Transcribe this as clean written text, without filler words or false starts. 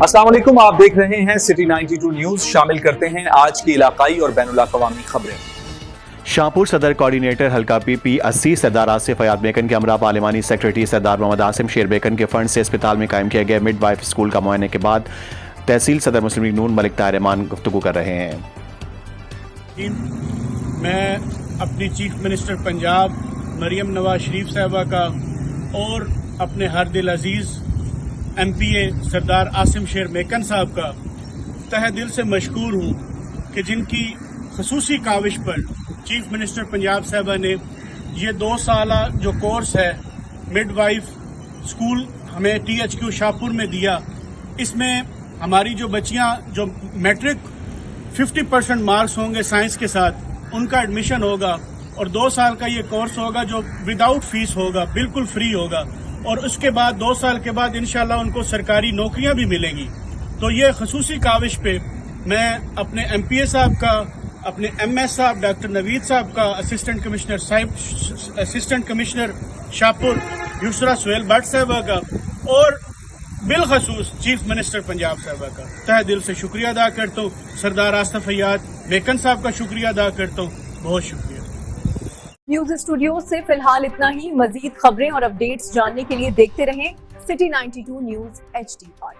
السلام علیکم، آپ دیکھ رہے ہیں سٹی 92 نیوز۔ شامل کرتے ہیں آج کی علاقائی اور بین الاقوامی خبریں۔ شاہپور صدر کوارڈینیٹر حلقہ PP80 سردار آصف فیاض بیکن کے ہمراہ پارلیمانی سیکریٹری سردار محمد عاصم شیر بیکن کے فنڈ سے اسپتال میں قائم کیا گیا مڈ وائف اسکول کا معائنے کے بعد تحصیل صدر مسلم لیگ نون ملک طاہر امان گفتگو کر رہے ہیں۔ میں اپنی چیف منسٹر پنجاب مریم نواز شریف صاحبہ کا اور اپنے ہر دل عزیز MPA سردار عاصم شیر بیکن صاحب کا تہہ دل سے مشکور ہوں کہ جن کی خصوصی کاوش پر چیف منسٹر پنجاب صاحبہ نے یہ 2 سالہ جو کورس ہے مڈ وائف اسکول ہمیں THQ شاہپور میں دیا۔ اس میں ہماری جو بچیاں جو میٹرک 50% مارکس ہوں گے سائنس کے ساتھ، ان کا ایڈمیشن ہوگا اور 2 سال کا یہ کورس ہوگا جو وداؤٹ فیس ہوگا، بالکل فری ہوگا، اور اس کے بعد 2 سال کے بعد انشاءاللہ ان کو سرکاری نوکریاں بھی ملیں گی۔ تو یہ خصوصی کاوش پہ میں اپنے MPA صاحب کا، اپنے MS صاحب ڈاکٹر نوید صاحب کا، assistant commissioner Shahpur Yusra Sohail but صاحبہ کا، اور بالخصوص چیف منسٹر پنجاب صاحبہ کا تہ دل سے شکریہ ادا کرتا ہوں۔ سردار آصف فیاض بیکن صاحب کا شکریہ ادا کرتا ہوں، بہت شکریہ۔ نیوز اسٹوڈیو سے فی الحال اتنا ہی۔ مزید خبریں اور اپڈیٹس جاننے کے لیے دیکھتے رہیں سٹی 92 نیوز HD پر۔